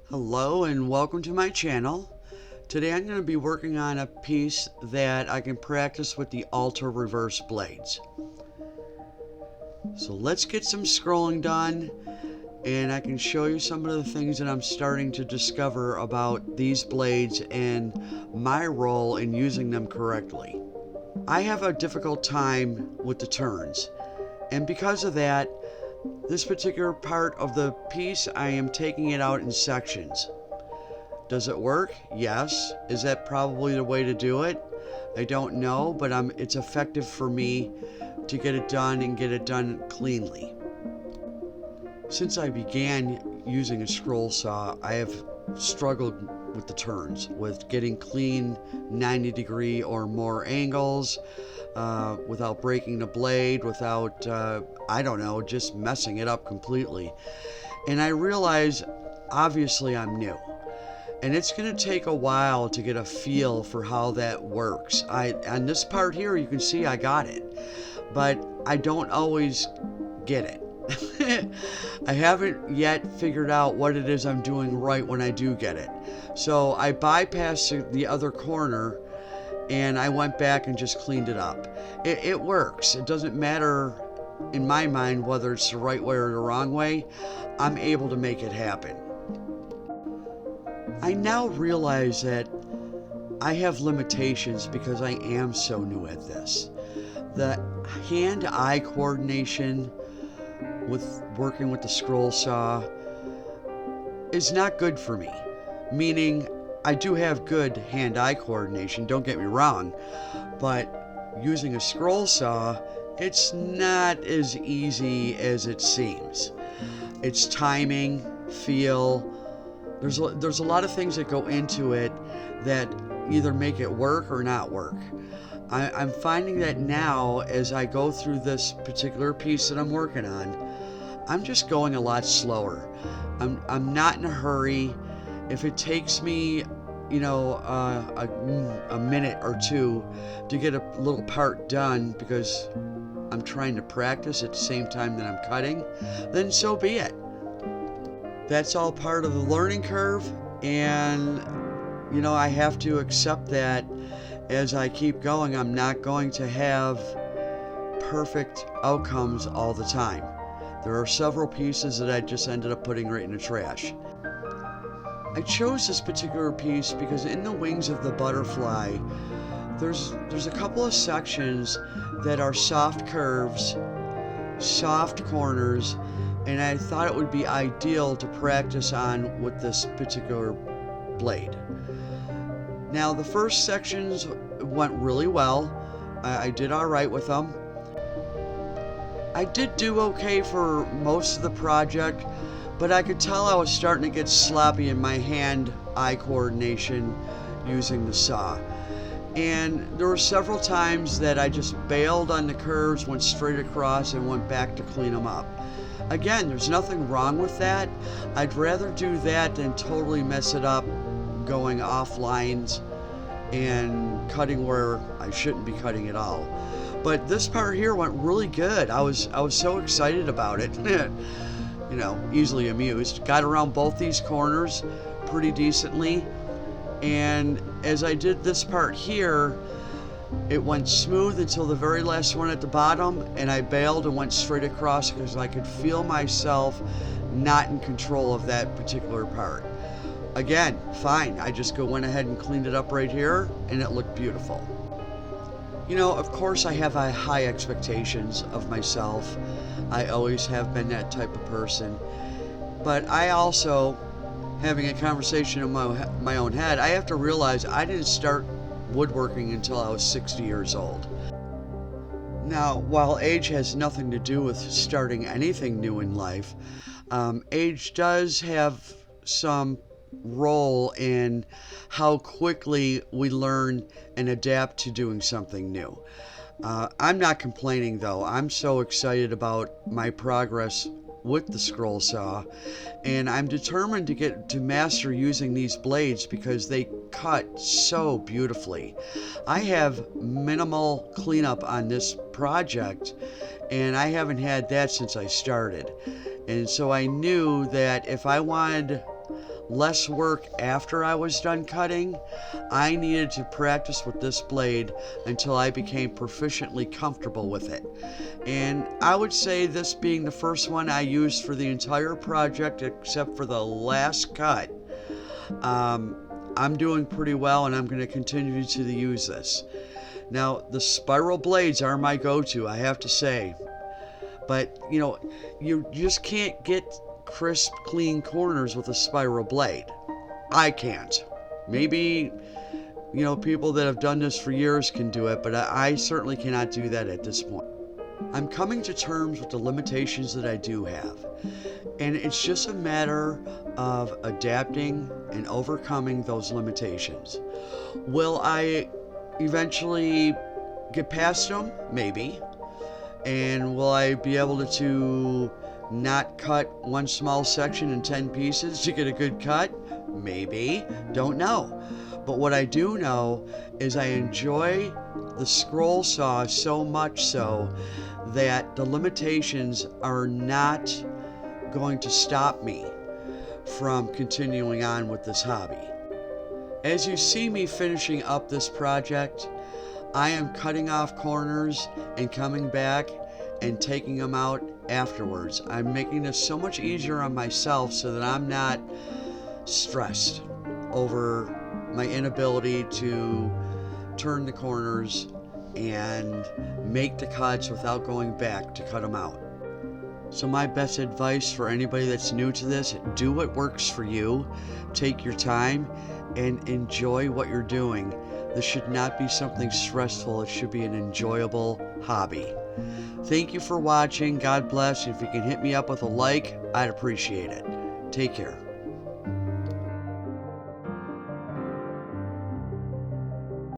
Hello and welcome to my channel. Today I'm going to be working on a piece that I can practice with the Ultra Reverse blades. So let's get some scrolling done and I can show you some of the things that I'm starting to discover about these blades and my role in using them correctly. I have a difficult time with the turns, and because of that, this particular part of the piece, I am taking it out in sections. Does it work? Yes. Is that probably the way to do it? I don't know, but it's effective for me to get it done and get it done cleanly. Since I began using a scroll saw, I have struggled with the turns, with getting clean 90-degree or more angles, without breaking the blade, without, I don't know, just messing it up completely. And I realize, obviously I'm new. And it's going to take a while to get a feel for how that works. On this part here, you can see I got it, but I don't always get it. I haven't yet figured out what it is I'm doing right when I do get it. So I bypassed the other corner and I went back and just cleaned it up. It works. It doesn't matter in my mind whether it's the right way or the wrong way. I'm able to make it happen. I now realize that I have limitations because I am so new at this. The hand-eye coordination with working with the scroll saw is not good for me. Meaning, I do have good hand-eye coordination, don't get me wrong, but using a scroll saw, it's not as easy as it seems. It's timing, feel. There's a lot of things that go into it that either make it work or not work. I'm finding that now as I go through this particular piece that I'm working on, I'm just going a lot slower. I'm not in a hurry. If it takes me, you know, a minute or two to get a little part done because I'm trying to practice at the same time that I'm cutting, then so be it. That's all part of the learning curve, and you know, I have to accept that as I keep going. I'm not going to have perfect outcomes all the time. There are several pieces that I just ended up putting right in the trash. I chose this particular piece because in the wings of the butterfly, there's a couple of sections that are soft curves, soft corners, and I thought it would be ideal to practice on with this particular blade. Now the first sections went really well. I did all right with them. I did do okay for most of the project, but I could tell I was starting to get sloppy in my hand-eye coordination using the saw. And there were several times that I just bailed on the curves, went straight across, and went back to clean them up. Again, there's nothing wrong with that. I'd rather do that than totally mess it up going off lines and cutting where I shouldn't be cutting at all. But this part here went really good. I was so excited about it. You know, easily amused. Got around both these corners pretty decently. And as I did this part here, it went smooth until the very last one at the bottom, and I bailed and went straight across because I could feel myself not in control of that particular part. Again, fine. I just went ahead and cleaned it up right here, and it looked beautiful. You know, of course I have high expectations of myself. I always have been that type of person. But I also, having a conversation in my own head, I have to realize I didn't start woodworking until I was 60 years old. Now, while age has nothing to do with starting anything new in life, age does have some role in how quickly we learn and adapt to doing something new. I'm not complaining though. I'm so excited about my progress with the scroll saw, and I'm determined to get to master using these blades because they cut so beautifully. I have minimal cleanup on this project, and I haven't had that since I started. And so I knew that if I wanted less work after I was done cutting, I needed to practice with this blade until I became proficiently comfortable with it. And I would say this being the first one I used for the entire project except for the last cut, I'm doing pretty well, and I'm going to continue to use this. Now, the spiral blades are my go-to, I have to say. But, you know, you just can't get crisp, clean corners with a spiral blade. I can't. Maybe, you know, people that have done this for years can do it, but I certainly cannot do that at this point. I'm coming to terms with the limitations that I do have, and it's just a matter of adapting and overcoming those limitations. Will I eventually get past them? Maybe. And will I be able to not cut one small section in 10 pieces to get a good cut? Maybe. Don't know. But what I do know is I enjoy the scroll saw so much so that the limitations are not going to stop me from continuing on with this hobby. As you see me finishing up this project, I am cutting off corners and coming back and taking them out afterwards. I'm making this so much easier on myself so that I'm not stressed over my inability to turn the corners and make the cuts without going back to cut them out. So my best advice for anybody that's new to this, do what works for you, take your time, and enjoy what you're doing. This should not be something stressful, it should be an enjoyable hobby. Thank you for watching, God bless. If you can hit me up with a like, I'd appreciate it. Take care.